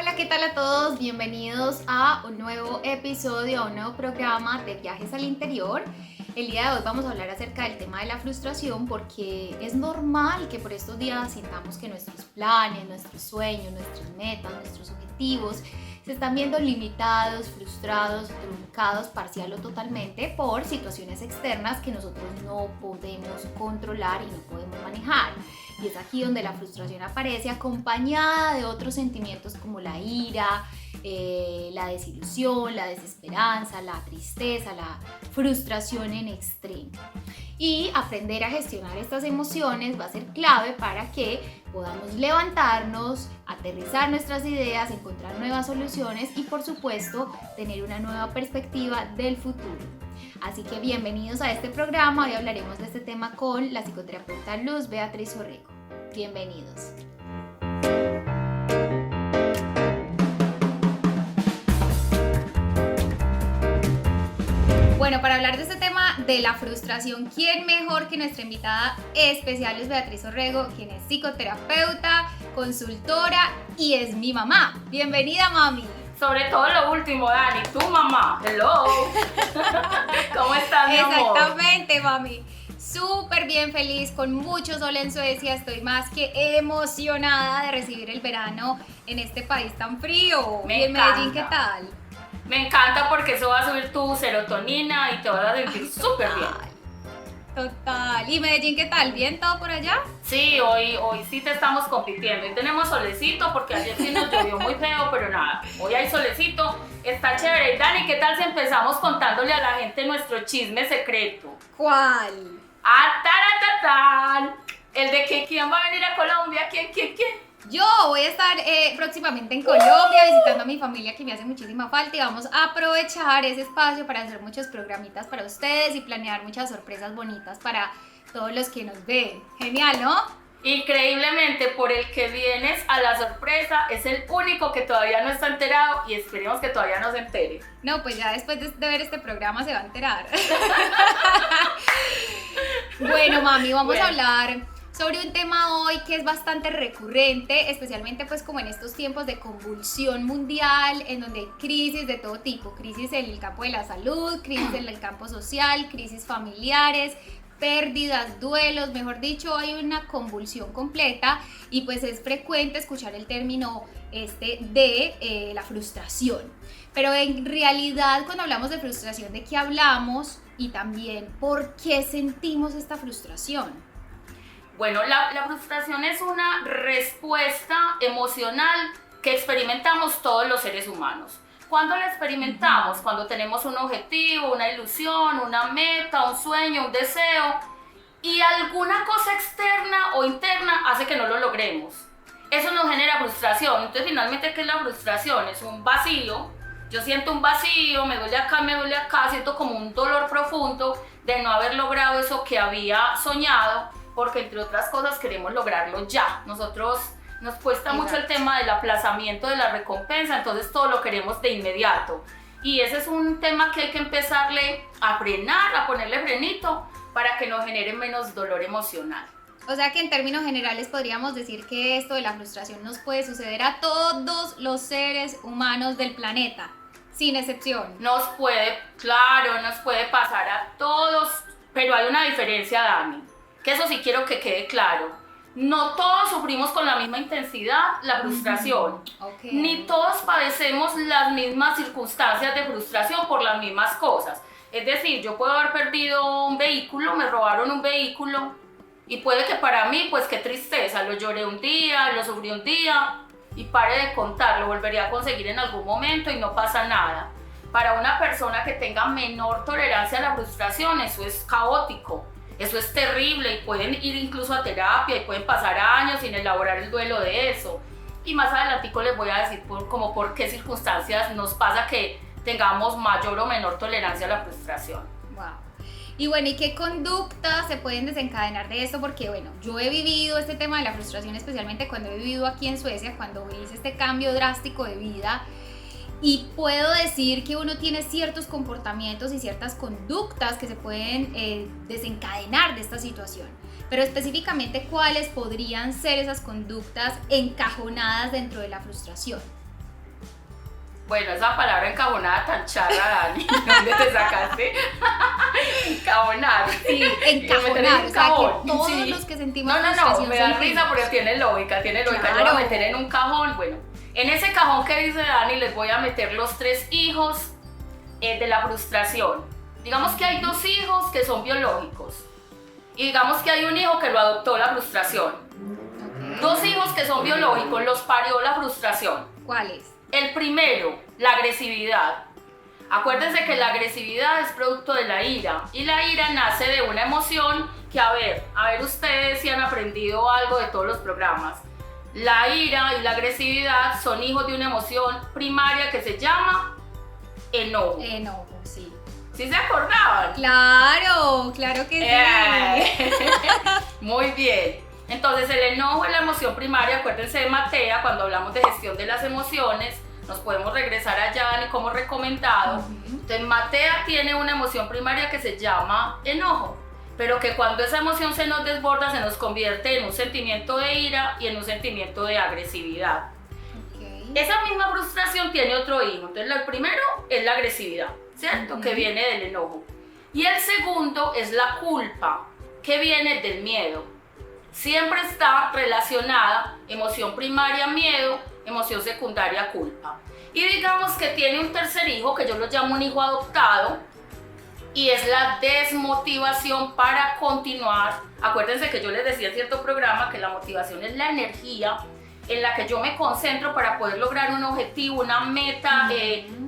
Hola, ¿qué tal a todos? Bienvenidos a un nuevo episodio, a un nuevo programa de Viajes al Interior. El día de hoy vamos a hablar acerca del tema de la frustración porque es normal que por estos días sintamos que nuestros planes, nuestros sueños, nuestras metas, nuestros objetivos se están viendo limitados, frustrados, truncados parcial o totalmente por situaciones externas que nosotros no podemos controlar y no podemos manejar. Y es aquí donde la frustración aparece acompañada de otros sentimientos como la ira, la desilusión, la desesperanza, la tristeza, la frustración en extremo. Y aprender a gestionar estas emociones va a ser clave para que podamos levantarnos, aterrizar nuestras ideas, encontrar nuevas soluciones y por supuesto tener una nueva perspectiva del futuro. Así que bienvenidos a este programa. Hoy hablaremos de este tema con la psicoterapeuta Luz Beatriz Orrego. Bienvenidos. Bueno, para hablar de este tema de la frustración, ¿quién mejor que nuestra invitada especial es Beatriz Orrego, quien es psicoterapeuta, consultora y es mi mamá? Bienvenida, mami. Sobre todo lo último, Dani, tu mamá. Hello. ¿Cómo estás, mi amor? Exactamente, mami. Súper bien, feliz, con mucho sol en Suecia. Estoy más que emocionada de recibir el verano en este país tan frío. Me ¿Y en encanta. Medellín qué tal? Me encanta porque eso va a subir tu serotonina y te vas a sentir súper bien. Total. ¿Y Medellín qué tal? ¿Bien todo por allá? Sí, hoy sí te estamos compitiendo. Hoy tenemos solecito porque ayer sí nos llovió muy feo, pero nada. Hoy hay solecito, está chévere. Y Dani, ¿qué tal si empezamos contándole a la gente nuestro chisme secreto? ¿Cuál? ¡Ataratatán! El de que quién va a venir a Colombia, quién. Yo voy a estar próximamente en Colombia visitando a mi familia que me hace muchísima falta y vamos a aprovechar ese espacio para hacer muchos programitas para ustedes y planear muchas sorpresas bonitas para todos los que nos ven. Genial, ¿no? Increíblemente, por el que vienes a la sorpresa, es el único que todavía no está enterado y esperemos que todavía no se entere. No, pues ya después de ver este programa se va a enterar. Bueno, mami, vamos a hablar sobre un tema hoy que es bastante recurrente, especialmente pues como en estos tiempos de convulsión mundial, en donde hay crisis de todo tipo, crisis en el campo de la salud, crisis en el campo social, crisis familiares, pérdidas, duelos, mejor dicho, hay una convulsión completa y pues es frecuente escuchar el término de la frustración. Pero en realidad cuando hablamos de frustración, ¿de qué hablamos? Y también, ¿por qué sentimos esta frustración? Bueno, la frustración es una respuesta emocional que experimentamos todos los seres humanos. ¿Cuándo la experimentamos? Cuando tenemos un objetivo, una ilusión, una meta, un sueño, un deseo y alguna cosa externa o interna hace que no lo logremos. Eso nos genera frustración. Entonces, finalmente, ¿qué es la frustración? Es un vacío. Yo siento un vacío, me duele acá, siento como un dolor profundo de no haber logrado eso que había soñado, porque entre otras cosas queremos lograrlo ya. Nosotros nos cuesta mucho el tema del aplazamiento de la recompensa, entonces todo lo queremos de inmediato. Y ese es un tema que hay que empezarle a frenar, a ponerle frenito para que nos genere menos dolor emocional. O sea que en términos generales podríamos decir que esto de la frustración nos puede suceder a todos los seres humanos del planeta, sin excepción. Nos puede pasar a todos, pero hay una diferencia, Dani, que eso sí quiero que quede claro. No todos sufrimos con la misma intensidad la frustración, ni todos padecemos las mismas circunstancias de frustración por las mismas cosas. Es decir, yo puedo haber perdido un vehículo, me robaron un vehículo, y puede que para mí, pues qué tristeza, lo lloré un día, lo sufrí un día y pare de contar, lo volvería a conseguir en algún momento y no pasa nada. Para una persona que tenga menor tolerancia a la frustración, eso es caótico, eso es terrible y pueden ir incluso a terapia y pueden pasar años sin elaborar el duelo de eso. Y más adelantico les voy a decir por qué circunstancias nos pasa que tengamos mayor o menor tolerancia a la frustración. Wow. Y bueno, ¿y qué conductas se pueden desencadenar de esto? Porque bueno, yo he vivido este tema de la frustración, especialmente cuando he vivido aquí en Suecia, cuando hice este cambio drástico de vida. Y puedo decir que uno tiene ciertos comportamientos y ciertas conductas que se pueden desencadenar de esta situación. Pero específicamente, ¿cuáles podrían ser esas conductas encajonadas dentro de la frustración? Bueno, esa palabra encajonada tan charra, Dani, ¿dónde te sacaste? Encajonar. Sí, encajonar, o sea, que todos sí. los que sentimos No, frustración me da sentimos. risa porque tiene lógica. Claro. Yo lo voy a meter en un cajón, bueno, en ese cajón que dice Dani les voy a meter los 3 hijos de la frustración. Digamos que hay 2 hijos que son biológicos y digamos que hay un hijo que lo adoptó la frustración. Okay. 2 hijos que son biológicos los parió la frustración. ¿Cuáles? El primero, la agresividad. Acuérdense que la agresividad es producto de la ira y la ira nace de una emoción que, a ver ustedes si han aprendido algo de todos los programas. La ira y la agresividad son hijos de una emoción primaria que se llama enojo. Enojo, sí. ¿Sí se acordaban? Claro que sí. Muy bien. Entonces el enojo es la emoción primaria, acuérdense de Matea, cuando hablamos de gestión de las emociones, nos podemos regresar allá y como recomendado. Entonces Matea tiene una emoción primaria que se llama enojo, pero que cuando esa emoción se nos desborda se nos convierte en un sentimiento de ira y en un sentimiento de agresividad. Okay. Esa misma frustración tiene otro hijo, entonces el primero es la agresividad, ¿cierto? Que viene del enojo. Y el segundo es la culpa, que viene del miedo. Siempre está relacionada emoción primaria miedo, emoción secundaria culpa. Y digamos que tiene un tercer hijo que yo lo llamo un hijo adoptado y es la desmotivación para continuar. Acuérdense que yo les decía en cierto programa que la motivación es la energía en la que yo me concentro para poder lograr un objetivo, una meta,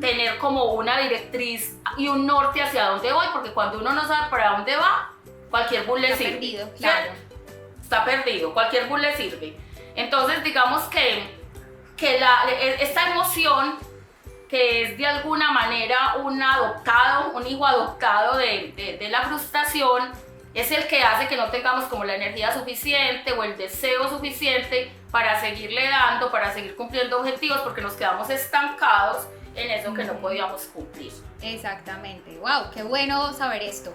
tener como una directriz y un norte hacia dónde voy, porque cuando uno no sabe para dónde va, cualquier bus le sirve. Perdido, claro. Está perdido, cualquier bus le sirve. Entonces digamos que esta emoción que es de alguna manera un hijo adoptado de la frustración, es el que hace que no tengamos como la energía suficiente o el deseo suficiente para seguirle dando, para seguir cumpliendo objetivos, porque nos quedamos estancados en eso que no podíamos cumplir. Exactamente, wow, qué bueno saber esto.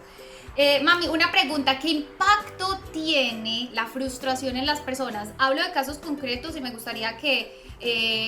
Mami, una pregunta, ¿qué impacto tiene la frustración en las personas? Hablo de casos concretos y me gustaría que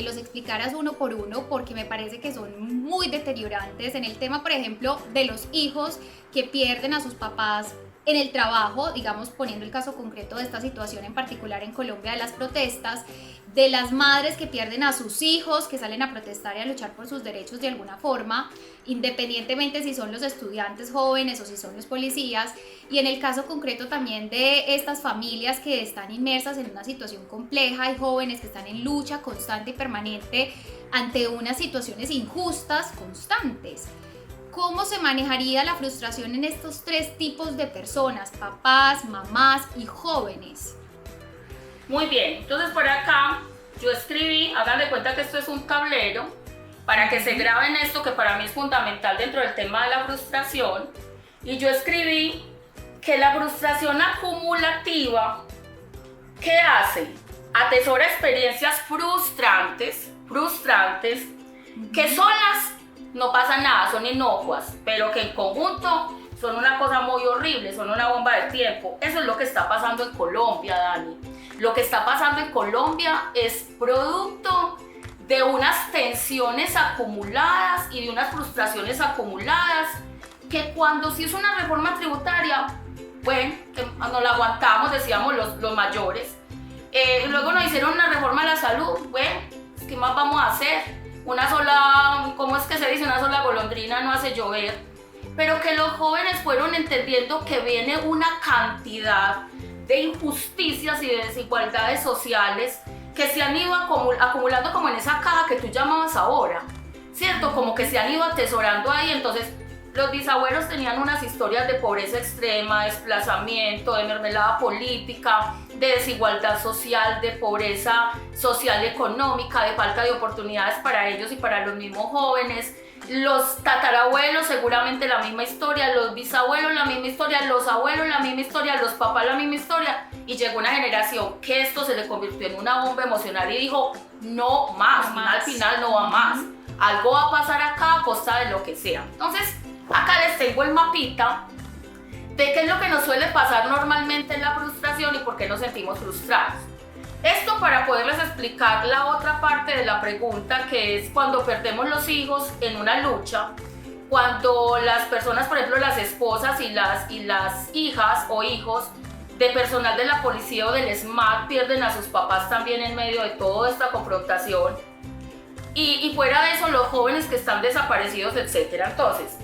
los explicaras uno por uno porque me parece que son muy deteriorantes. En el tema, por ejemplo, de los hijos que pierden a sus papás en el trabajo, digamos poniendo el caso concreto de esta situación en particular en Colombia de las protestas, de las madres que pierden a sus hijos, que salen a protestar y a luchar por sus derechos de alguna forma, independientemente si son los estudiantes jóvenes o si son los policías, y en el caso concreto también de estas familias que están inmersas en una situación compleja y jóvenes que están en lucha constante y permanente ante unas situaciones injustas constantes. ¿Cómo se manejaría la frustración en estos 3 tipos de personas, papás, mamás y jóvenes? Muy bien, entonces por acá yo escribí, hagan de cuenta que esto es un tablero, para que se graben esto que para mí es fundamental dentro del tema de la frustración, y yo escribí que la frustración acumulativa, ¿qué hace? Atesora experiencias frustrantes, que solas no pasa nada, son inocuas, pero que en conjunto son una cosa muy horrible, son una bomba de tiempo. Eso es lo que está pasando en Colombia, Dani. Lo que está pasando en Colombia es producto de unas tensiones acumuladas y de unas frustraciones acumuladas que cuando se hizo una reforma tributaria, bueno, nos la aguantamos, decíamos los mayores. Luego nos hicieron una reforma a la salud, bueno, ¿qué más vamos a hacer? Una sola, ¿cómo es que se dice? Una sola golondrina no hace llover. Pero que los jóvenes fueron entendiendo que viene una cantidad de injusticias y de desigualdades sociales que se han ido acumulando como en esa caja que tú llamabas ahora, ¿cierto? Como que se han ido atesorando ahí. Entonces los bisabuelos tenían unas historias de pobreza extrema, de desplazamiento, de mermelada política, de desigualdad social, de pobreza social económica, de falta de oportunidades para ellos y para los mismos jóvenes. Los tatarabuelos seguramente la misma historia, los bisabuelos la misma historia, los abuelos la misma historia, los papás la misma historia, y llegó una generación que esto se le convirtió en una bomba emocional y dijo no más, al final no va más, algo va a pasar acá a costa de lo que sea. Entonces acá les tengo el mapita de qué es lo que nos suele pasar normalmente en la frustración y por qué nos sentimos frustrados. Esto para poderles explicar la otra parte de la pregunta, que es cuando perdemos los hijos en una lucha, cuando las personas, por ejemplo, las esposas y las hijas o hijos de personal de la policía o del SMAT pierden a sus papás también en medio de toda esta confrontación. Y fuera de eso, los jóvenes que están desaparecidos, etc. Entonces,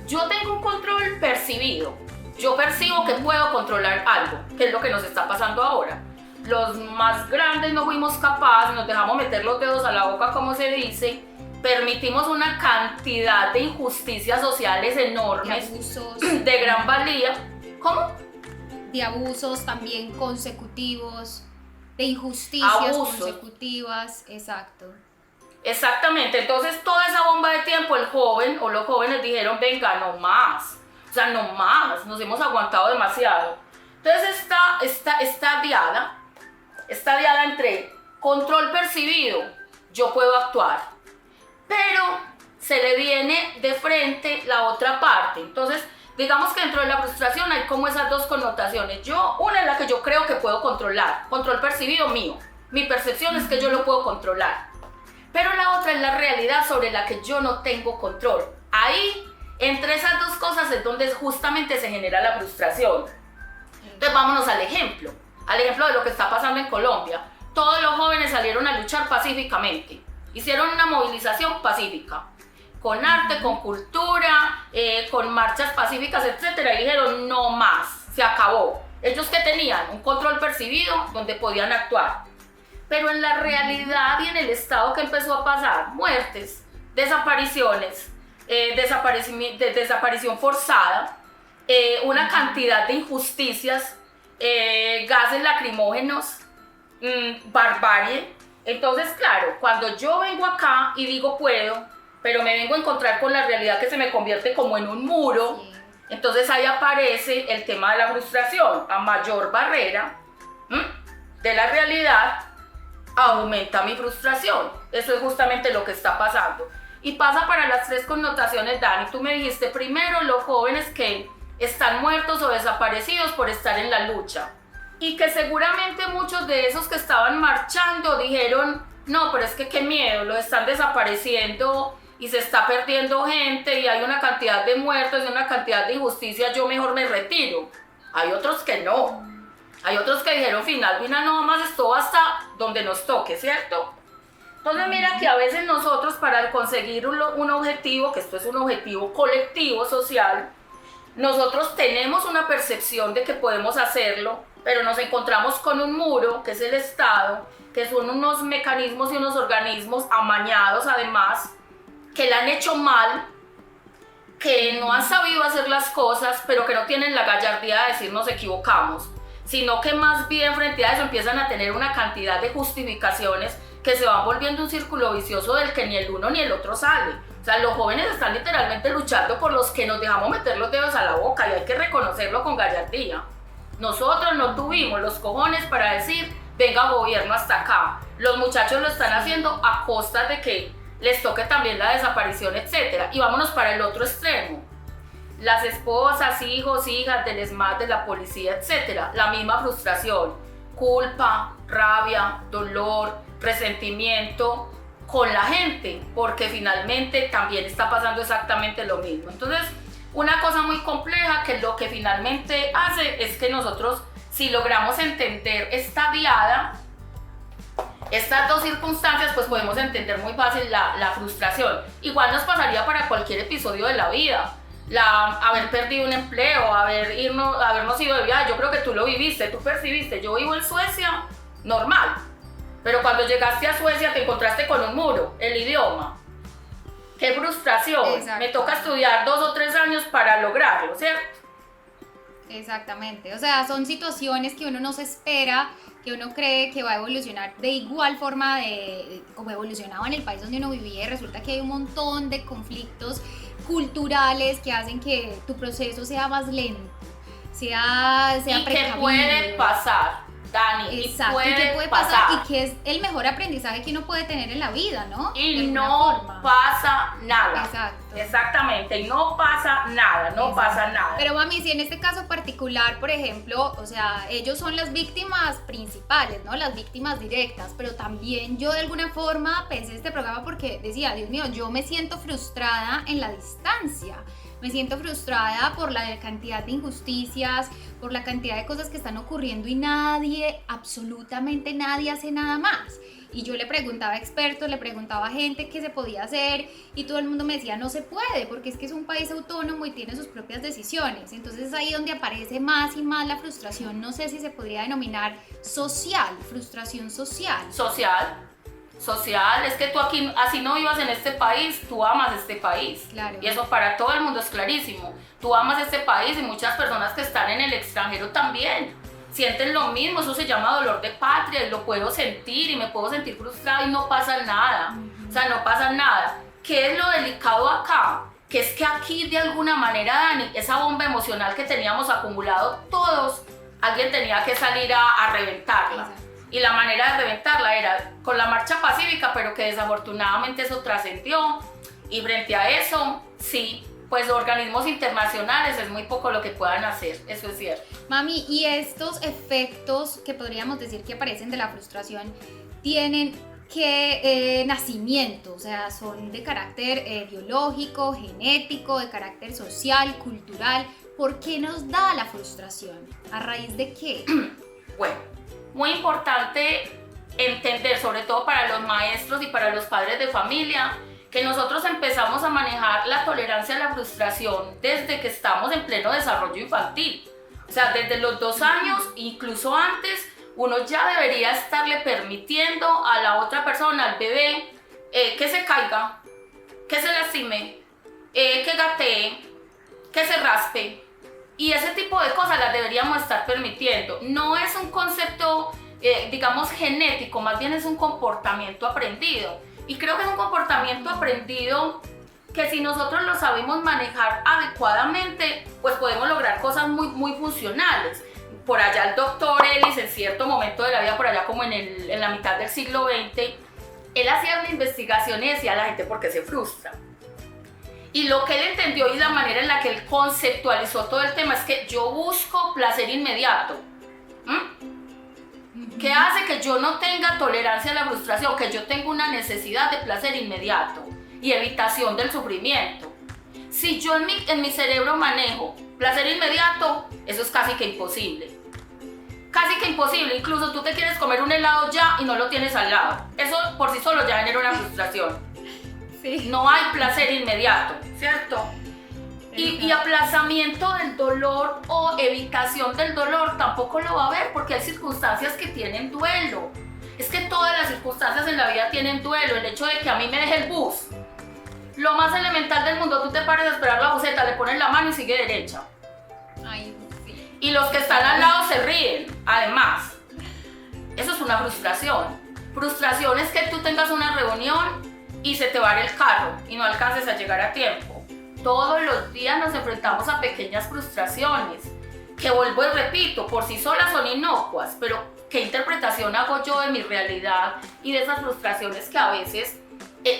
yo tengo un control percibido. Yo percibo que puedo controlar algo, que es lo que nos está pasando ahora. Los más grandes no fuimos capaces, nos dejamos meter los dedos a la boca, como se dice, permitimos una cantidad de injusticias sociales enormes, de abusos, de gran valía. ¿Cómo? De abusos también consecutivos, de injusticias consecutivas, exacto. Exactamente, entonces toda esa bomba de tiempo, el joven o los jóvenes dijeron, venga, no más, o sea, no más, nos hemos aguantado demasiado. Entonces está diada entre control percibido, yo puedo actuar, pero se le viene de frente la otra parte. Entonces, digamos que dentro de la frustración hay como esas dos connotaciones. Una es la que yo creo que puedo controlar, control percibido mío, mi percepción es que yo lo puedo controlar, pero la otra es la realidad sobre la que yo no tengo control. Ahí, entre esas dos cosas es donde justamente se genera la frustración. Entonces vámonos al ejemplo de lo que está pasando en Colombia. Todos los jóvenes salieron a luchar pacíficamente, hicieron una movilización pacífica, con arte, con cultura, con marchas pacíficas, etc. Y dijeron, no más, se acabó. Ellos que tenían un control percibido donde podían actuar. Pero en la realidad y en el estado que empezó a pasar, muertes, desapariciones, desaparición forzada, una cantidad de injusticias, gases lacrimógenos, barbarie. Entonces, claro, cuando yo vengo acá y digo puedo, pero me vengo a encontrar con la realidad que se me convierte como en un muro, sí. Entonces ahí aparece el tema de la frustración. A mayor barrera de la realidad, aumenta mi frustración. Eso es justamente lo que está pasando. Y pasa para las tres connotaciones, Dani. Tú me dijiste primero los jóvenes que están muertos o desaparecidos por estar en la lucha. Y que seguramente muchos de esos que estaban marchando dijeron, no, pero es que qué miedo, los están desapareciendo y se está perdiendo gente y hay una cantidad de muertos y una cantidad de injusticias, yo mejor me retiro. Hay otros que no. Hay otros que dijeron, final, no más, esto hasta donde nos toque, ¿cierto? Entonces mira que a veces nosotros para conseguir un objetivo, que esto es un objetivo colectivo, social, nosotros tenemos una percepción de que podemos hacerlo, pero nos encontramos con un muro, que es el Estado, que son unos mecanismos y unos organismos amañados además, que la han hecho mal, que no han sabido hacer las cosas, pero que no tienen la gallardía de decir nos equivocamos, sino que más bien frente a eso empiezan a tener una cantidad de justificaciones que se van volviendo un círculo vicioso del que ni el uno ni el otro sale. O sea, los jóvenes están literalmente luchando por los que nos dejamos meter los dedos a la boca y hay que reconocerlo con gallardía. Nosotros no tuvimos los cojones para decir, venga gobierno hasta acá. Los muchachos lo están haciendo a costa de que les toque también la desaparición, etc. Y vámonos para el otro extremo. Las esposas, hijos, hijas del SMAT, de la policía, etc. La misma frustración, culpa, rabia, dolor, resentimiento con la gente, porque finalmente también está pasando exactamente lo mismo. Entonces, una cosa muy compleja que lo que finalmente hace es que nosotros, si logramos entender esta diada, estas dos circunstancias, pues podemos entender muy fácil la frustración. Igual nos pasaría para cualquier episodio de la vida. Haber perdido un empleo, habernos ido de viaje, yo creo que tú lo viviste, tú percibiste. Yo vivo en Suecia, normal. Pero cuando llegaste a Suecia te encontraste con un muro, el idioma. ¡Qué frustración! Exacto. Me toca estudiar 2 o 3 años para lograrlo, ¿cierto? Exactamente, o sea, son situaciones que uno no se espera, que uno cree que va a evolucionar de igual forma como evolucionaba en el país donde uno vivía, y resulta que hay un montón de conflictos culturales que hacen que tu proceso sea más lento, sea y precavido. que puede pasar. Dani, exacto, y y puede qué puede pasar. pasar y que es el mejor aprendizaje que uno puede tener en la vida, ¿no? Y De alguna no forma. pasa nada. Exacto. Exactamente, y no pasa nada, no Exacto. pasa nada. Pero mami, si en este caso particular, por ejemplo, o sea, ellos son las víctimas principales, ¿no? Las víctimas directas, pero también yo de alguna forma pensé este programa porque decía, Dios mío, yo me siento frustrada en la distancia. Me siento frustrada por la cantidad de injusticias, por la cantidad de cosas que están ocurriendo y nadie, absolutamente nadie hace nada más. Y yo le preguntaba a expertos, le preguntaba a gente qué se podía hacer y todo el mundo me decía no se puede porque es que es un país autónomo y tiene sus propias decisiones. Entonces es ahí donde aparece más y más la frustración, no sé si se podría denominar social, frustración social. Social, es que tú aquí, así no vivas en este país, tú amas este país. Claro. Y eso para todo el mundo es clarísimo. Tú amas este país y muchas personas que están en el extranjero también sienten lo mismo, eso se llama dolor de patria y lo puedo sentir y me puedo sentir frustrada y no pasa nada. O sea, no pasa nada. ¿Qué es lo delicado acá? Que es que aquí de alguna manera, Dani, esa bomba emocional que teníamos acumulado todos, alguien tenía que salir a reventarla. Exacto. Y la manera de reventarla era con la marcha pacífica, pero que desafortunadamente eso trascendió. Y frente a eso, sí, pues organismos internacionales es muy poco lo que puedan hacer, eso es cierto. Mami, y estos efectos que podríamos decir que aparecen de la frustración tienen que nacimiento, o sea, son de carácter biológico, genético, de carácter social, cultural. ¿Por qué nos da la frustración? ¿A raíz de qué? Bueno, muy importante entender, sobre todo para los maestros y para los padres de familia, que nosotros empezamos a manejar la tolerancia a la frustración desde que estamos en pleno desarrollo infantil. O sea, desde los 2 años, incluso antes, uno ya debería estarle permitiendo a la otra persona, al bebé, que se caiga, que se lastime, que gatee, que se raspe. Y ese tipo de cosas las deberíamos estar permitiendo. No es un concepto, digamos, genético, más bien es un comportamiento aprendido. Y creo que es un comportamiento aprendido que si nosotros lo sabemos manejar adecuadamente, pues podemos lograr cosas muy funcionales. Por allá el doctor Ellis, en cierto momento de la vida, por allá como en la mitad del siglo XX, él hacía una investigación y decía a la gente por qué se frustra. Y lo que él entendió y la manera en la que él conceptualizó todo el tema es que yo busco placer inmediato. ¿Qué hace que yo no tenga tolerancia a la frustración? Que yo tenga una necesidad de placer inmediato y evitación del sufrimiento. Si yo en mi cerebro manejo placer inmediato, eso es casi que imposible. Casi que imposible. Incluso tú te quieres comer un helado ya y no lo tienes al lado. Eso por sí solo ya genera una frustración. Sí. No hay placer inmediato, ¿cierto? Y aplazamiento del dolor o evitación del dolor tampoco lo va a haber porque hay circunstancias que tienen duelo. Es que todas las circunstancias en la vida tienen duelo. El hecho de que a mí me deje el bus, lo más elemental del mundo, tú te pares a esperar la buseta, le pones la mano y sigue derecha. Ay, sí. Y los que están al lado se ríen, además. Eso es una frustración. Frustración es que tú tengas una reunión y se te vare el carro y no alcances a llegar a tiempo. Todos los días nos enfrentamos a pequeñas frustraciones que vuelvo y repito, por sí solas son inocuas, pero ¿qué interpretación hago yo de mi realidad y de esas frustraciones que a veces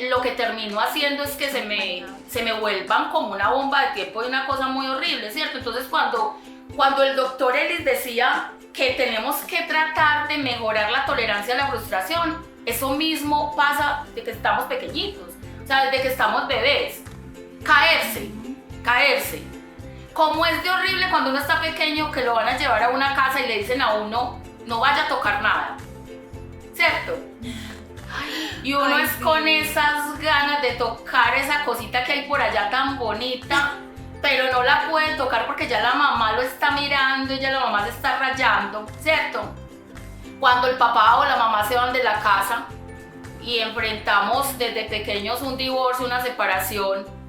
lo que termino haciendo es que se me vuelvan como una bomba de tiempo y una cosa muy horrible, ¿cierto? Entonces cuando el doctor Ellis decía que tenemos que tratar de mejorar la tolerancia a la frustración, eso mismo pasa desde que estamos pequeñitos, o sea, desde que estamos bebés. Caerse. Como es de horrible cuando uno está pequeño que lo van a llevar a una casa y le dicen a uno, no vaya a tocar nada, ¿cierto? Y uno es sí. con esas ganas de tocar esa cosita que hay por allá tan bonita, pero no la puede tocar porque ya la mamá lo está mirando y ya la mamá se está rayando, ¿cierto? Cuando el papá o la mamá se van de la casa y enfrentamos desde pequeños un divorcio, una separación,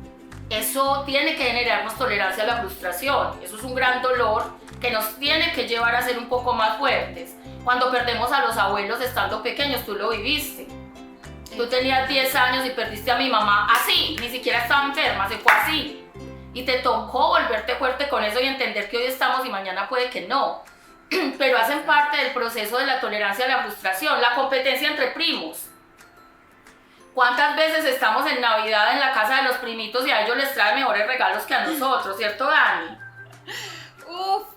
eso tiene que generarnos tolerancia a la frustración. Eso es un gran dolor que nos tiene que llevar a ser un poco más fuertes. Cuando perdemos a los abuelos estando pequeños, tú lo viviste. Tú tenías 10 años y perdiste a mi mamá así, ni siquiera estaba enferma, se fue así. Y te tocó volverte fuerte con eso y entender que hoy estamos y mañana puede que no. pero hacen parte del proceso de la tolerancia a la frustración. La competencia entre primos. ¿Cuántas veces estamos en Navidad en la casa de los primitos y a ellos les traen mejores regalos que a nosotros, ¿cierto, Dani? Uf.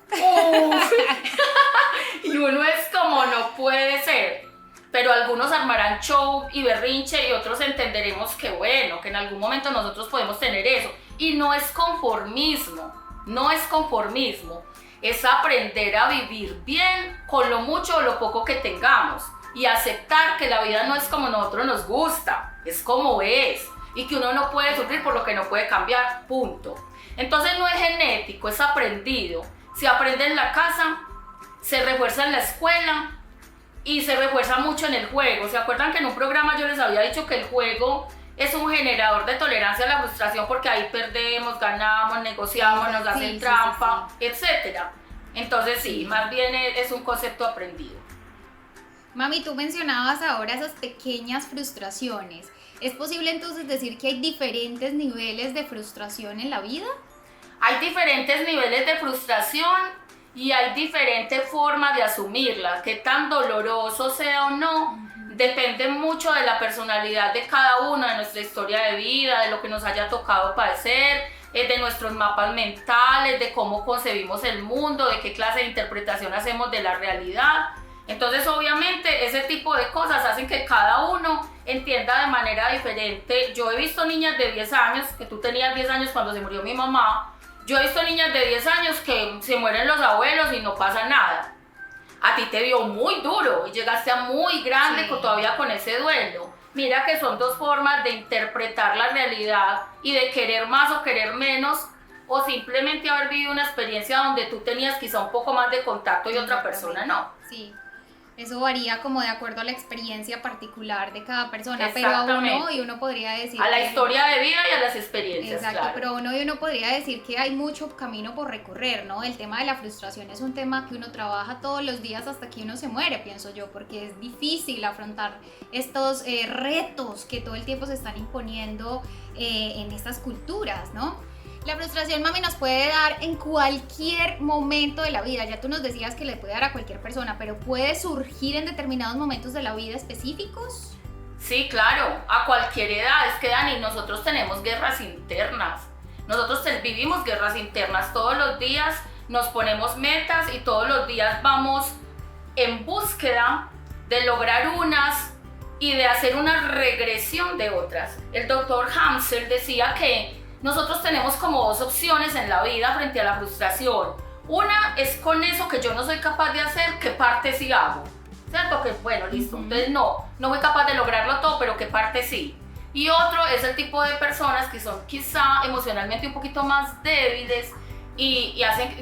Y uno es como, no puede ser. Pero algunos armarán show y berrinche y otros entenderemos que bueno, que en algún momento nosotros podemos tener eso. Y no es conformismo, no es conformismo. Es aprender a vivir bien con lo mucho o lo poco que tengamos y aceptar que la vida no es como a nosotros nos gusta, es como es y que uno no puede sufrir por lo que no puede cambiar, punto. Entonces no es genético, es aprendido. Se aprende en la casa, se refuerza en la escuela y se refuerza mucho en el juego. ¿Se acuerdan que en un programa yo les había dicho que el juego es un generador de tolerancia a la frustración porque ahí perdemos, ganamos, negociamos, nos hacen trampa, etcétera? Entonces sí, más bien es un concepto aprendido. Mami, tú mencionabas ahora esas pequeñas frustraciones. ¿Es posible entonces decir que hay diferentes niveles de frustración en la vida? Hay diferentes niveles de frustración y hay diferentes formas de asumirla. Qué tan doloroso sea o no, depende mucho de la personalidad de cada uno, de nuestra historia de vida, de lo que nos haya tocado padecer, de nuestros mapas mentales, de cómo concebimos el mundo, de qué clase de interpretación hacemos de la realidad. Entonces, obviamente, ese tipo de cosas hacen que cada uno entienda de manera diferente. Yo he visto niñas de 10 años, que tú tenías 10 años cuando se murió mi mamá. Yo he visto niñas de 10 años que se mueren los abuelos y no pasa nada. A ti te dio muy duro y llegaste a muy grande todavía con ese duelo. Mira que son dos formas de interpretar la realidad y de querer más o querer menos, o simplemente haber vivido una experiencia donde tú tenías quizá un poco más de contacto y otra persona no. Sí. Eso varía como de acuerdo a la experiencia particular de cada persona, pero a uno y uno podría decir... A la historia de vida y a las experiencias, exacto, claro. Pero uno podría decir que hay mucho camino por recorrer, ¿no? El tema de la frustración es un tema que uno trabaja todos los días hasta que uno se muere, pienso yo, porque es difícil afrontar estos retos que todo el tiempo se están imponiendo en estas culturas, ¿no? La frustración, mami, nos puede dar en cualquier momento de la vida. Ya tú nos decías que le puede dar a cualquier persona, pero ¿puede surgir en determinados momentos de la vida específicos? Sí, claro, a cualquier edad. Es que, Dani, nosotros tenemos guerras internas. Nosotros vivimos guerras internas. Todos los días nos ponemos metas y todos los días vamos en búsqueda de lograr unas y de hacer una regresión de otras. El doctor Hamsel decía que nosotros tenemos como dos opciones en la vida frente a la frustración. Una es con eso que yo no soy capaz de hacer, ¿qué parte sí hago? ¿Cierto? Que bueno, listo. Entonces no soy capaz de lograrlo todo, pero ¿qué parte sí? Y otro es el tipo de personas que son quizá emocionalmente un poquito más débiles y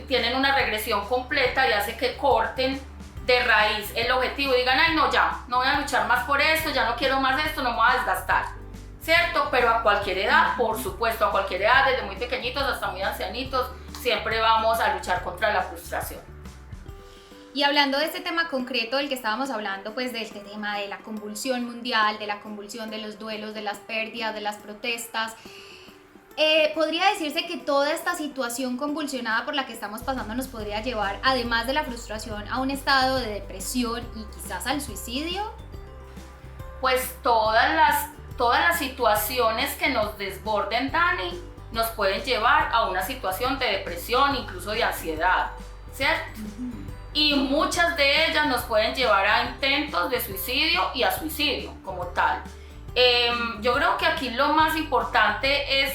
tienen una regresión completa y hace que corten de raíz el objetivo y digan, ay no, ya, no voy a luchar más por esto, ya no quiero más esto, no me voy a desgastar. ¿Cierto? Pero a cualquier edad, por supuesto, a cualquier edad, desde muy pequeñitos hasta muy ancianitos, siempre vamos a luchar contra la frustración. Y hablando de este tema concreto del que estábamos hablando, pues de este tema de la convulsión mundial, de la convulsión de los duelos, de las pérdidas, de las protestas, ¿podría decirse que toda esta situación convulsionada por la que estamos pasando nos podría llevar, además de la frustración, a un estado de depresión y quizás al suicidio? Pues todas las situaciones que nos desborden, Dani, nos pueden llevar a una situación de depresión, incluso de ansiedad, ¿cierto? Y muchas de ellas nos pueden llevar a intentos de suicidio y a suicidio como tal. Yo creo que aquí lo más importante es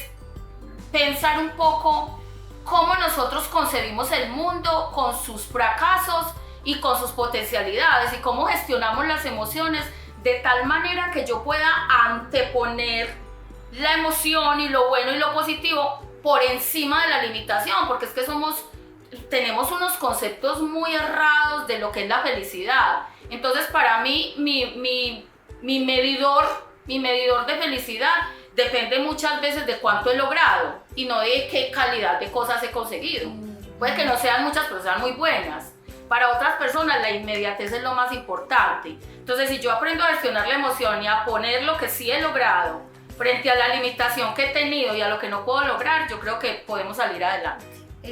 pensar un poco cómo nosotros concebimos el mundo con sus fracasos y con sus potencialidades y cómo gestionamos las emociones de tal manera que yo pueda anteponer la emoción y lo bueno y lo positivo por encima de la limitación, porque es que tenemos unos conceptos muy errados de lo que es la felicidad. Entonces, para mí, mi medidor de felicidad depende muchas veces de cuánto he logrado y no de qué calidad de cosas he conseguido. Puede que no sean muchas, pero sean muy buenas. Para otras personas la inmediatez es lo más importante. Entonces, si yo aprendo a gestionar la emoción y a poner lo que sí he logrado frente a la limitación que he tenido y a lo que no puedo lograr, yo creo que podemos salir adelante.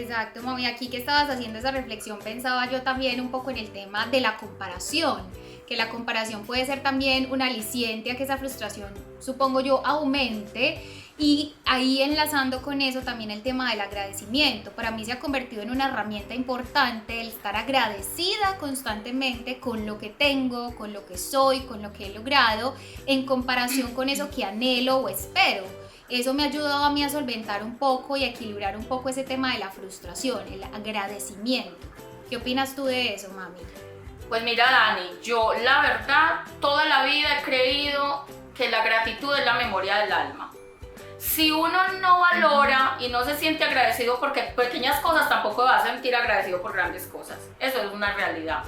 Exacto, mami. Aquí que estabas haciendo esa reflexión pensaba yo también un poco en el tema de la comparación, que la comparación puede ser también un aliciente a que esa frustración, supongo yo, aumente. Y ahí enlazando con eso también el tema del agradecimiento. Para mí se ha convertido en una herramienta importante el estar agradecida constantemente con lo que tengo, con lo que soy, con lo que he logrado, en comparación con eso que anhelo o espero. Eso me ha ayudado a mí a solventar un poco y a equilibrar un poco ese tema de la frustración, el agradecimiento. ¿Qué opinas tú de eso, mami? Pues mira, Dani, yo la verdad toda la vida he creído que la gratitud es la memoria del alma. Si uno no valora y no se siente agradecido porque pequeñas cosas, tampoco va a sentir agradecido por grandes cosas. Eso es una realidad.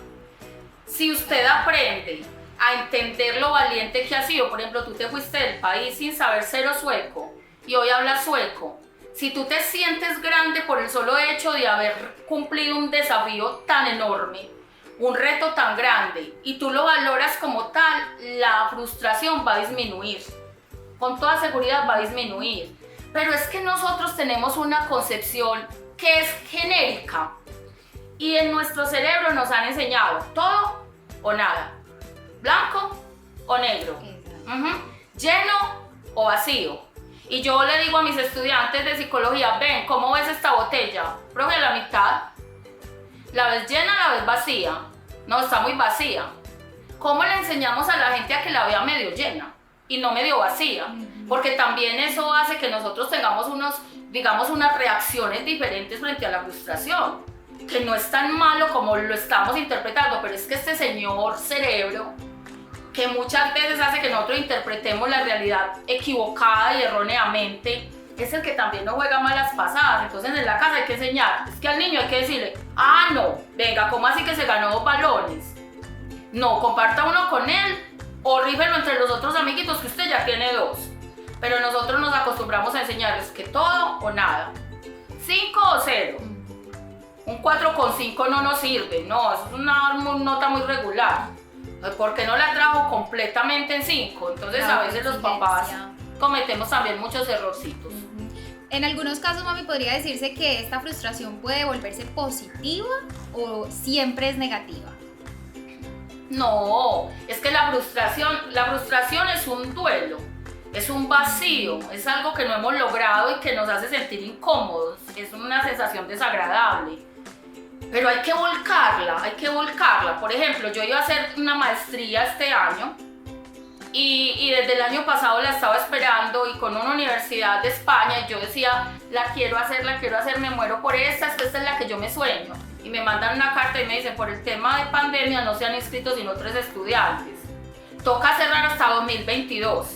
Si usted aprende a entender lo valiente que ha sido, por ejemplo, tú te fuiste del país sin saber cero sueco y hoy hablas sueco. Si tú te sientes grande por el solo hecho de haber cumplido un desafío tan enorme, un reto tan grande, y tú lo valoras como tal, la frustración va a disminuir. Con toda seguridad va a disminuir. Pero es que nosotros tenemos una concepción que es genérica y en nuestro cerebro nos han enseñado todo o nada, blanco o negro, lleno o vacío. Y yo le digo a mis estudiantes de psicología, ven, ¿cómo ves esta botella? Profe, a la mitad. ¿La ves llena, la ves vacía? No, está muy vacía. ¿Cómo le enseñamos a la gente a que la vea medio llena y no medio vacía? Porque también eso hace que nosotros tengamos unas reacciones diferentes frente a la frustración, que no es tan malo como lo estamos interpretando, pero es que este señor cerebro, que muchas veces hace que nosotros interpretemos la realidad equivocada y erróneamente, es el que también nos juega malas pasadas. Entonces en la casa hay que enseñar, es que al niño hay que decirle, no, venga, ¿cómo así que se ganó 2 balones? No, comparta uno con él o rífelo entre los otros amiguitos que usted ya tiene 2. Pero nosotros nos acostumbramos a enseñarles que todo o nada, 5 o 0. Un 4,5 no nos sirve, no, eso es una nota muy regular. ¿Por qué no la trajo completamente en 5? Entonces a veces los papás cometemos también muchos errorcitos. En algunos casos, mami, podría decirse que esta frustración puede volverse positiva o siempre es negativa. No, es que la frustración es un duelo, es un vacío, es algo que no hemos logrado y que nos hace sentir incómodos, es una sensación desagradable. Pero hay que volcarla. Por ejemplo, yo iba a hacer una maestría este año y desde el año pasado la estaba esperando y con una universidad de España yo decía, la quiero hacer, me muero por esta es la que yo me sueño. Y me mandan una carta y me dicen, por el tema de pandemia no se han inscrito sino 3 estudiantes. Toca cerrar hasta 2022.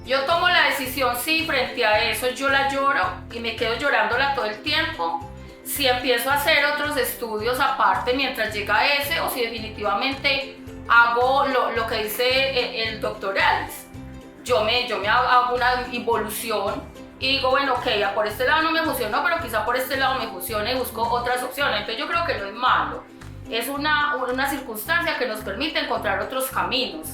Yo tomo la decisión, sí, frente a eso yo la lloro y me quedo llorándola todo el tiempo. Si empiezo a hacer otros estudios aparte mientras llega ese, o si definitivamente hago lo que dice el doctoral. Yo me hago una involución y digo, bueno, ok, ya por este lado no me funcionó, pero quizá por este lado me funcione y busco otras opciones. Entonces yo creo que no es malo. Es una circunstancia que nos permite encontrar otros caminos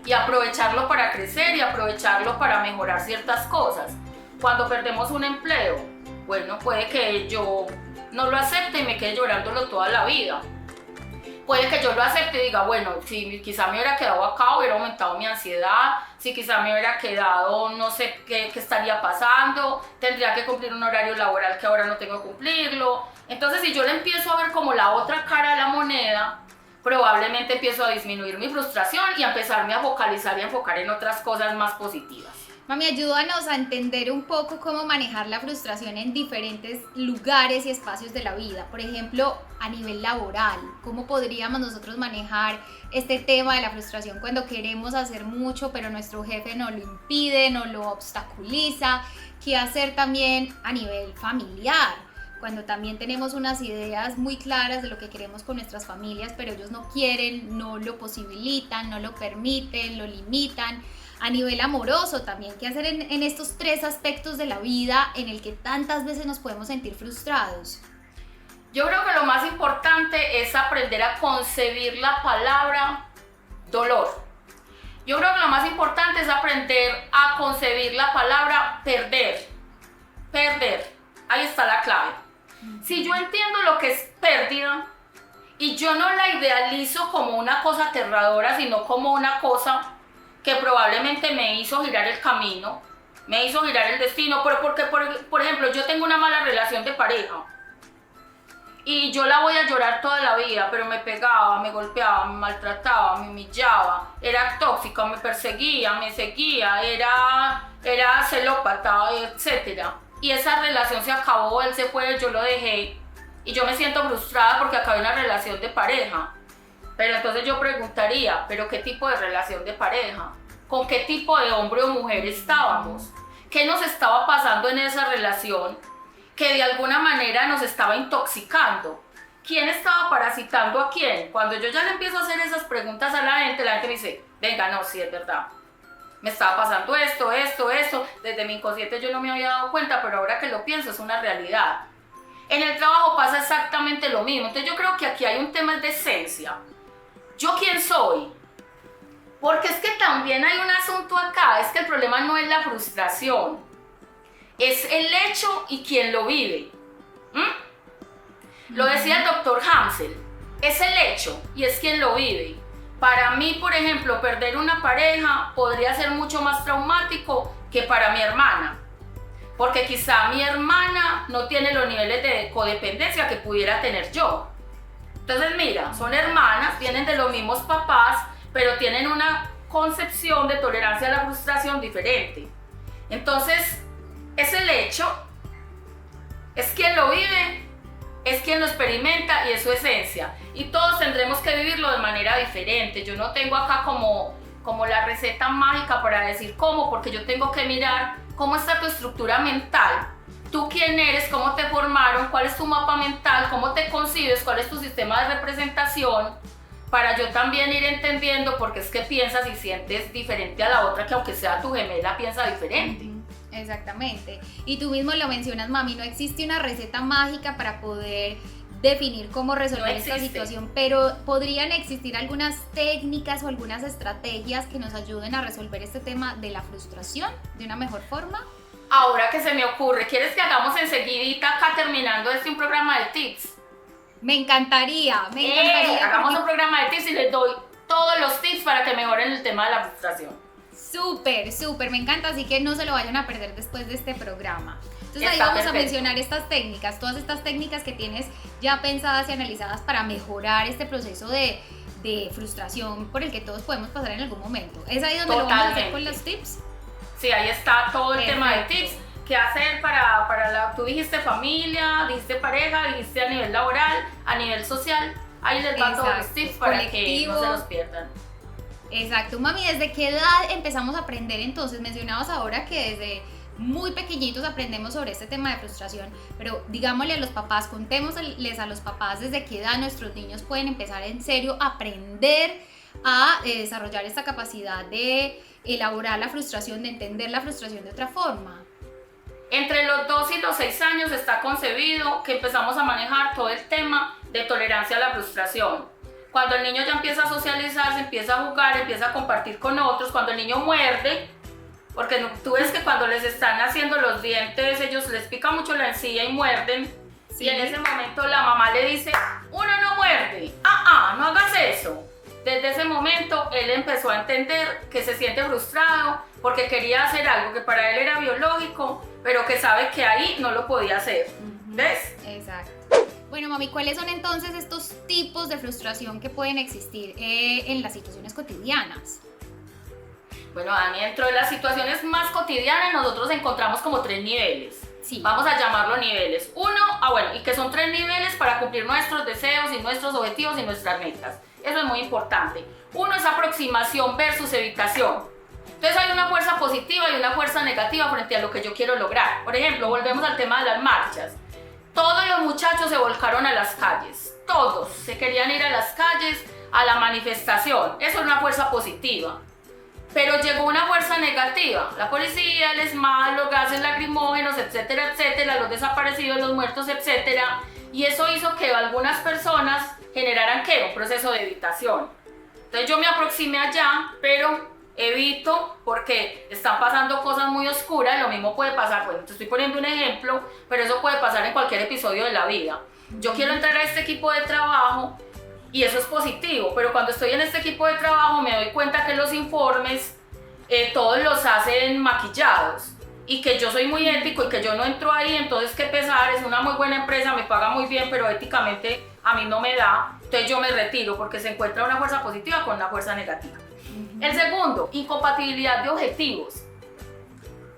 y aprovecharlo para crecer y aprovecharlo para mejorar ciertas cosas. Cuando perdemos un empleo, bueno, puede que yo no lo acepte y me quede llorándolo toda la vida. Puede que yo lo acepte y diga, bueno, si quizá me hubiera quedado acá, hubiera aumentado mi ansiedad, si quizá me hubiera quedado, no sé qué estaría pasando, tendría que cumplir un horario laboral que ahora no tengo que cumplirlo. Entonces, si yo le empiezo a ver como la otra cara de la moneda, probablemente empiezo a disminuir mi frustración y a empezarme a focalizar y a enfocar en otras cosas más positivas. Mami, ayúdanos a entender un poco cómo manejar la frustración en diferentes lugares y espacios de la vida. Por ejemplo, a nivel laboral, ¿cómo podríamos nosotros manejar este tema de la frustración cuando queremos hacer mucho, pero nuestro jefe nos lo impide, nos lo obstaculiza? ¿Qué hacer también a nivel familiar? Cuando también tenemos unas ideas muy claras de lo que queremos con nuestras familias, pero ellos no quieren, no lo posibilitan, no lo permiten, lo limitan. A nivel amoroso también, ¿qué hacer en estos 3 aspectos de la vida en el que tantas veces nos podemos sentir frustrados? Yo creo que lo más importante es aprender a concebir la palabra dolor. Yo creo que lo más importante es aprender a concebir la palabra perder. Ahí está la clave. Si yo entiendo lo que es pérdida y yo no la idealizo como una cosa aterradora, sino como una cosa que probablemente me hizo girar el camino, me hizo girar el destino, pero porque, por ejemplo, yo tengo una mala relación de pareja y yo la voy a llorar toda la vida, pero me pegaba, me golpeaba, me maltrataba, me humillaba, era tóxica, me perseguía, me seguía, era celópata, etc. Y esa relación se acabó, él se fue, yo lo dejé y yo me siento frustrada porque acabé una relación de pareja. Pero entonces yo preguntaría, ¿pero qué tipo de relación de pareja? ¿Con qué tipo de hombre o mujer estábamos? ¿Qué nos estaba pasando en esa relación que de alguna manera nos estaba intoxicando? ¿Quién estaba parasitando a quién? Cuando yo ya le empiezo a hacer esas preguntas a la gente me dice, venga, no, sí, es verdad. Me estaba pasando esto. Desde mi inconsciente yo no me había dado cuenta, pero ahora que lo pienso es una realidad. En el trabajo pasa exactamente lo mismo. Entonces yo creo que aquí hay un tema de esencia. ¿Yo quién soy? Porque es que también hay un asunto acá, es que el problema no es la frustración, es el hecho y quien lo vive. Lo decía el doctor Hamsel, es el hecho y es quien lo vive. Para mí, por ejemplo, perder una pareja podría ser mucho más traumático que para mi hermana, porque quizá mi hermana no tiene los niveles de codependencia que pudiera tener yo. Entonces mira, son hermanas, vienen de los mismos papás, pero tienen una concepción de tolerancia a la frustración diferente. Entonces, es el hecho, es quien lo vive, es quien lo experimenta y es su esencia. Y todos tendremos que vivirlo de manera diferente. Yo no tengo acá como la receta mágica para decir cómo, porque yo tengo que mirar cómo está tu estructura mental. Tú quién eres, cómo te formaron, cuál es tu mapa mental, cómo te concibes, cuál es tu sistema de representación, para yo también ir entendiendo por qué es que piensas y sientes diferente a la otra, que aunque sea tu gemela, piensa diferente. Exactamente. Y tú mismo lo mencionas, mami, no existe una receta mágica para poder definir cómo resolver esta situación, pero podrían existir algunas técnicas o algunas estrategias que nos ayuden a resolver este tema de la frustración de una mejor forma. Ahora que se me ocurre, ¿quieres que hagamos enseguidita acá terminando un programa de tips? Me encantaría. Hagamos un programa de tips y les doy todos los tips para que mejoren el tema de la frustración. Súper, me encanta, así que no se lo vayan a perder después de este programa. Entonces ahí Está vamos perfecto. a mencionar estas técnicas, todas estas técnicas que tienes ya pensadas y analizadas para mejorar este proceso de frustración por el que todos podemos pasar en algún momento. ¿Es ahí donde lo vamos a hacer con los tips? Sí, ahí está todo el tema de tips. ¿Qué hacer tú dijiste familia, dijiste pareja, dijiste a nivel laboral, a nivel social? Ahí les va todos los tips para que no se los pierdan. Exacto, mami, ¿desde qué edad empezamos a aprender entonces? Mencionabas ahora que desde muy pequeñitos aprendemos sobre este tema de frustración, pero digámosle a los papás, contémosles a los papás desde qué edad nuestros niños pueden empezar en serio a aprender a desarrollar esta capacidad de elaborar la frustración, de entender la frustración de otra forma. Entre los 2 y los 6 años está concebido que empezamos a manejar todo el tema de tolerancia a la frustración. Cuando el niño ya empieza a socializar, se empieza a jugar, empieza a compartir con otros, cuando el niño muerde, porque tú ves que cuando les están haciendo los dientes, ellos les pica mucho la encía y muerden, sí. Y en ese momento la mamá le dice, uno no muerde, no hagas eso. Desde ese momento él empezó a entender que se siente frustrado porque quería hacer algo que para él era biológico, pero que sabe que ahí no lo podía hacer. ¿Ves? Exacto. Bueno, mami, ¿cuáles son entonces estos tipos de frustración que pueden existir en las situaciones cotidianas? Bueno, Dani, dentro de las situaciones más cotidianas nosotros encontramos como 3 niveles. Sí. Vamos a llamarlo niveles. Y que son 3 niveles para cumplir nuestros deseos y nuestros objetivos y nuestras metas. Eso es muy importante. Uno es aproximación versus evitación. Entonces hay una fuerza positiva y una fuerza negativa frente a lo que yo quiero lograr. Por ejemplo, volvemos al tema de las marchas. Todos los muchachos se volcaron a las calles. Todos se querían ir a las calles, a la manifestación. Eso es una fuerza positiva. Pero llegó una fuerza negativa. La policía, el ESMAD, los gases lacrimógenos, etcétera, etcétera, los desaparecidos, los muertos, etcétera. Y eso hizo que algunas personas generaran, ¿qué? Un proceso de evitación. Entonces yo me aproximé allá, pero evito porque están pasando cosas muy oscuras, lo mismo puede pasar, bueno, te estoy poniendo un ejemplo, pero eso puede pasar en cualquier episodio de la vida. Yo quiero entrar a este equipo de trabajo y eso es positivo, pero cuando estoy en este equipo de trabajo me doy cuenta que los informes todos los hacen maquillados y que yo soy muy ético y que yo no entro ahí, entonces qué pesar, es una muy buena empresa, me paga muy bien, pero éticamente a mí no me da, entonces yo me retiro porque se encuentra una fuerza positiva con una fuerza negativa. El segundo, incompatibilidad de objetivos.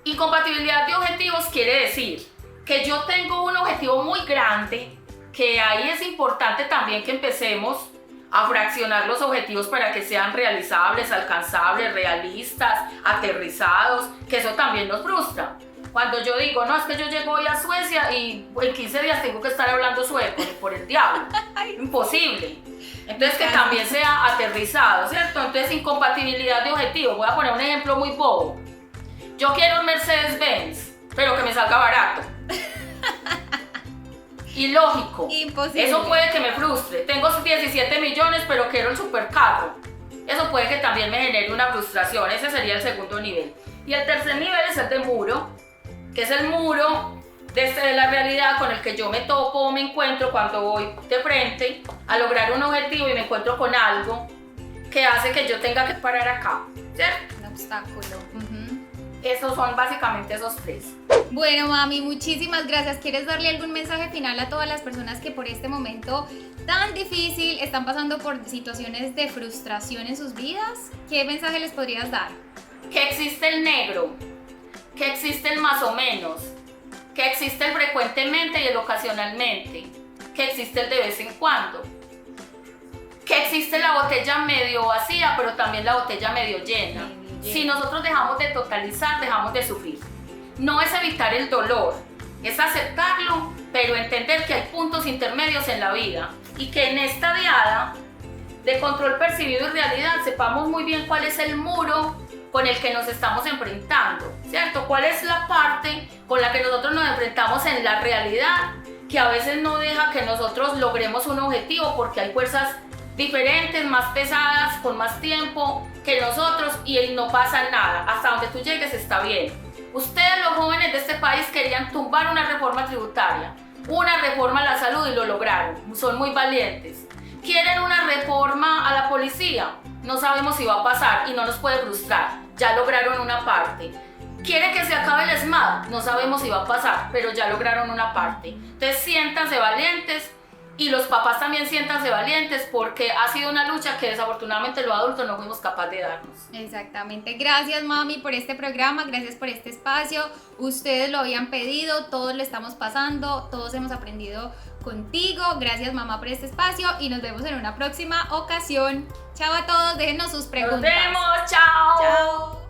Incompatibilidad de objetivos quiere decir que yo tengo un objetivo muy grande, que ahí es importante también que empecemos a fraccionar los objetivos para que sean realizables, alcanzables, realistas, aterrizados, que eso también nos frustra. Cuando yo digo, no, es que yo llego hoy a Suecia y en 15 días tengo que estar hablando sueco, por el diablo, imposible. Entonces que también sea aterrizado, ¿cierto? Entonces incompatibilidad de objetivos. Voy a poner un ejemplo muy bobo. Yo quiero un Mercedes-Benz, pero que me salga barato. Ilógico. Imposible. Eso puede que me frustre. Tengo 17 millones, pero quiero el supercarro. Eso puede que también me genere una frustración. Ese sería el segundo nivel. Y el tercer nivel es el de muro, que es el muro de la realidad con el que yo me topo o me encuentro cuando voy de frente a lograr un objetivo y me encuentro con algo que hace que yo tenga que parar acá, ¿cierto? Un obstáculo. Esos son básicamente esos tres. Bueno, mami, muchísimas gracias. ¿Quieres darle algún mensaje final a todas las personas que por este momento tan difícil están pasando por situaciones de frustración en sus vidas? ¿Qué mensaje les podrías dar? Que existe el negro, que existe el más o menos, que existe el frecuentemente y el ocasionalmente, que existe el de vez en cuando, que existe la botella medio vacía, pero también la botella medio llena. Si nosotros dejamos de totalizar, dejamos de sufrir. No es evitar el dolor, es aceptarlo, pero entender que hay puntos intermedios en la vida y que en esta diada de control percibido y realidad sepamos muy bien cuál es el muro con el que nos estamos enfrentando, ¿cierto? ¿Cuál es la parte con la que nosotros nos enfrentamos en la realidad que a veces no deja que nosotros logremos un objetivo porque hay fuerzas diferentes, más pesadas, con más tiempo que nosotros y no pasa nada, hasta donde tú llegues está bien. Ustedes, los jóvenes de este país, querían tumbar una reforma tributaria, una reforma a la salud y lo lograron, son muy valientes. Quieren una reforma a la policía, no sabemos si va a pasar y no nos puede frustrar, ya lograron una parte. Quieren que se acabe el SMAD, no sabemos si va a pasar, pero ya lograron una parte. Entonces siéntanse valientes. Y los papás también siéntanse valientes porque ha sido una lucha que desafortunadamente los adultos no fuimos capaces de darnos. Exactamente. Gracias, mami, por este programa, gracias por este espacio. Ustedes lo habían pedido, todos lo estamos pasando, todos hemos aprendido contigo. Gracias, mamá, por este espacio y nos vemos en una próxima ocasión. Chao a todos, déjenos sus preguntas. Nos vemos, chao. Chao.